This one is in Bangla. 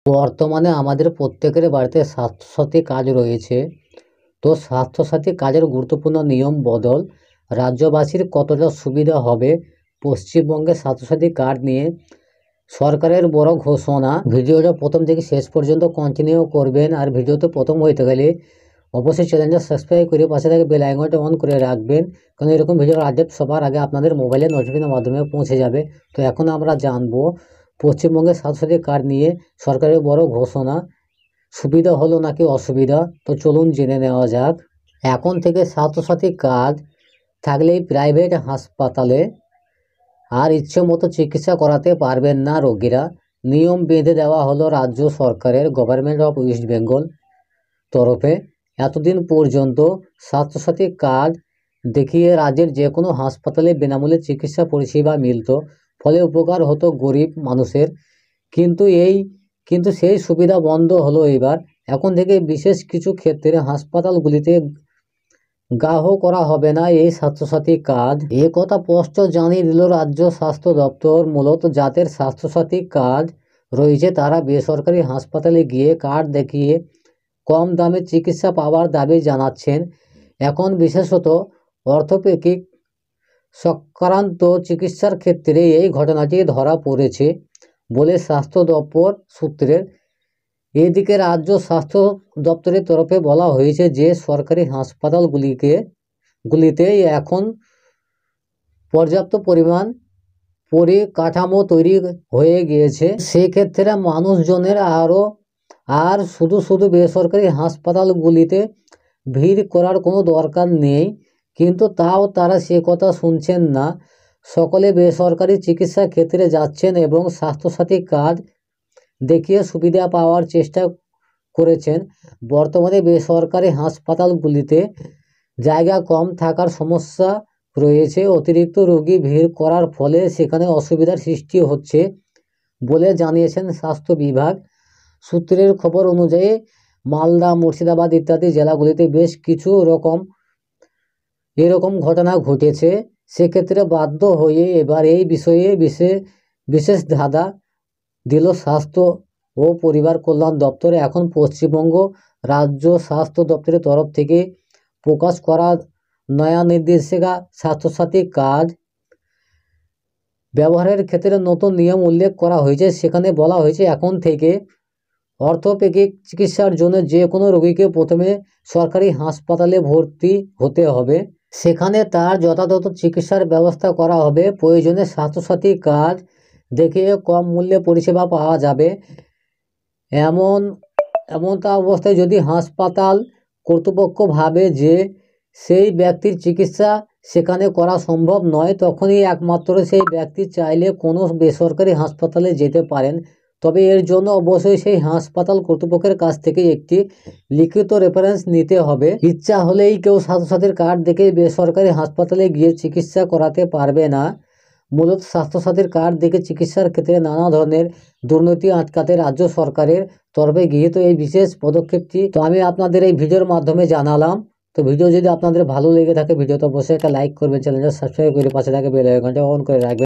বর্তমানে আমাদের প্রত্যেকের বাড়িতে স্বাস্থ্যসাথী কার্ড রয়েছে। তো স্বাস্থ্যসাথী কার্ডের গুরুত্বপূর্ণ নিয়ম বদল, রাজ্যবাসীর কতটা সুবিধা হবে পশ্চিমবঙ্গের স্বাস্থ্যসাথী কার্ড নিয়ে সরকারের বড় ঘোষণা। ভিডিওটা প্রথম থেকে শেষ পর্যন্ত কন্টিনিউ করবেন। আর ভিডিওতে প্রথম হইতে গেলে অবশ্যই চ্যানেলটা সাবস্ক্রাইব করে পাশে থেকে বেল আইকনটা অন করে রাখবেন, কারণ এরকম ভিডিওর আপডেট সবার আগে আপনাদের মোবাইলে নোটিফিকেশনের মাধ্যমে পৌঁছে যাবে। তো এখন আমরা জানবো পশ্চিমবঙ্গের স্বাস্থ্যসাথী কার্ড নিয়ে সরকারের বড় ঘোষণা, সুবিধা হলো নাকি অসুবিধা। তো চলুন জেনে নেওয়া যাক। এখন থেকে স্বাস্থ্যসাথী কার্ড থাকলেই প্রাইভেট হাসপাতালে আর ইচ্ছে মতো চিকিৎসা করাতে পারবেন না রোগীরা। নিয়ম বেঁধে দেওয়া হলো রাজ্য সরকারের, গভর্নমেন্ট অফ ওয়েস্ট বেঙ্গল তরফে। এতদিন পর্যন্ত স্বাস্থ্যসাথী কার্ড দেখিয়ে রাজ্যের যে কোনো হাসপাতালে বিনামূল্যে চিকিৎসা পরিষেবা মিলত, ফলে উপকার হতো গরিব মানুষের। কিন্তু সেই সুবিধা বন্ধ হলো এবার। এখন থেকে বিশেষ কিছু ক্ষেত্রে হাসপাতালগুলিতে গ্রাহ্য করা হবে না এই স্বাস্থ্যসাথী কার্ড। এ কথা স্পষ্ট জানিয়ে দিল রাজ্য স্বাস্থ্য দপ্তর। মূলত যাদের স্বাস্থ্যসাথী কার্ড রয়েছে তারা বেসরকারি হাসপাতালে গিয়ে কার্ড দেখিয়ে কম দামে চিকিৎসা পাওয়ার দাবি জানাচ্ছেন। এখন বিশেষত অর্থোপেডিক সংক্রান্ত চিকিৎসার ক্ষেত্রে এই ঘটনাটি ধরা পড়েছে বলে স্বাস্থ্য দপ্তর সূত্রের। এদিকে রাজ্য স্বাস্থ্য দপ্তরের তরফে বলা হয়েছে যে সরকারি হাসপাতালগুলিতে এখন পর্যাপ্ত পরিমাণ পরিকাঠামো তৈরি হয়ে গিয়েছে। সেক্ষেত্রে মানুষজনের আর শুধু বেসরকারি হাসপাতালগুলিতে ভিড় করার কোনো দরকার নেই। কিন্তু তাও তারা সে কথা শুনছেন না। সকলে বেসরকারি চিকিৎসা ক্ষেত্রে যাচ্ছেন এবং স্বাস্থ্যসাথী কার্ড দেখিয়ে সুবিধা পাওয়ার চেষ্টা করেছেন। বর্তমানে বেসরকারি হাসপাতালগুলিতে জায়গা কম থাকার সমস্যা রয়েছে। অতিরিক্ত রোগী ভিড় করার ফলে সেখানে অসুবিধার সৃষ্টি হচ্ছে বলে জানিয়েছেন স্বাস্থ্য বিভাগ সূত্রের খবর অনুযায়ী। মালদা, মুর্শিদাবাদ ইত্যাদি জেলাগুলিতে বেশ কিছু এরকম ঘটনা ঘটেছে। সেক্ষেত্রে বাধ্য হয়ে এবার এই বিষয়ে বিশেষ ধাঁধা দিল স্বাস্থ্য ও পরিবার কল্যাণ দপ্তর। এখন পশ্চিমবঙ্গ রাজ্য স্বাস্থ্য দপ্তরের তরফ থেকে প্রকাশ করা নয়া নির্দেশিকা স্বাস্থ্যসাথী কার্ড ব্যবহারের ক্ষেত্রে নতুন নিয়ম উল্লেখ করা হয়েছে। সেখানে বলা হয়েছে এখন থেকে অর্থোপেডিক চিকিৎসার জন্য যে কোনো রোগীকে প্রথমে সরকারি হাসপাতালে ভর্তি হতে হবে। সেখানে তার যথাযথ চিকিৎসার ব্যবস্থা করা হবে। প্রয়োজনে স্বাস্থ্যসাথী কার্ড দেখে কম মূল্যে পরিষেবা পাওয়া যাবে। এমনটা অবস্থায় যদি হাসপাতাল কর্তৃপক্ষ ভাবে যে সেই ব্যক্তির চিকিৎসা সেখানে করা সম্ভব নয়, তখনই একমাত্র সেই ব্যক্তি চাইলে কোনো বেসরকারি হাসপাতালে যেতে পারেন। তবে এর জন্য অবশ্যই সেই হাসপাতাল কর্তৃপক্ষের কাছ থেকে একটি লিখিত রেফারেন্স নিতে হবে। ইচ্ছা হলেই কেউ স্বাস্থ্যসাথীর কার্ড দেখে বেসরকারি হাসপাতালে গিয়ে চিকিৎসা করাতে পারবে না। মূলত স্বাস্থ্যসাথীর কার্ড দেখে চিকিৎসার ক্ষেত্রে নানা ধরনের দুর্নীতি আটকাতে রাজ্য সরকারের তরফে গৃহীত এই বিশেষ পদক্ষেপটি তো আমি আপনাদের এই ভিডিওর মাধ্যমে জানালাম। তো ভিডিও যদি আপনাদের ভালো লেগে থাকে ভিডিওতে অবশ্যই একটা লাইক করবেন, চ্যানেলটা সাবস্ক্রাইব করে পাশে থাকে বেল আইকনটা অন করে রাখবেন।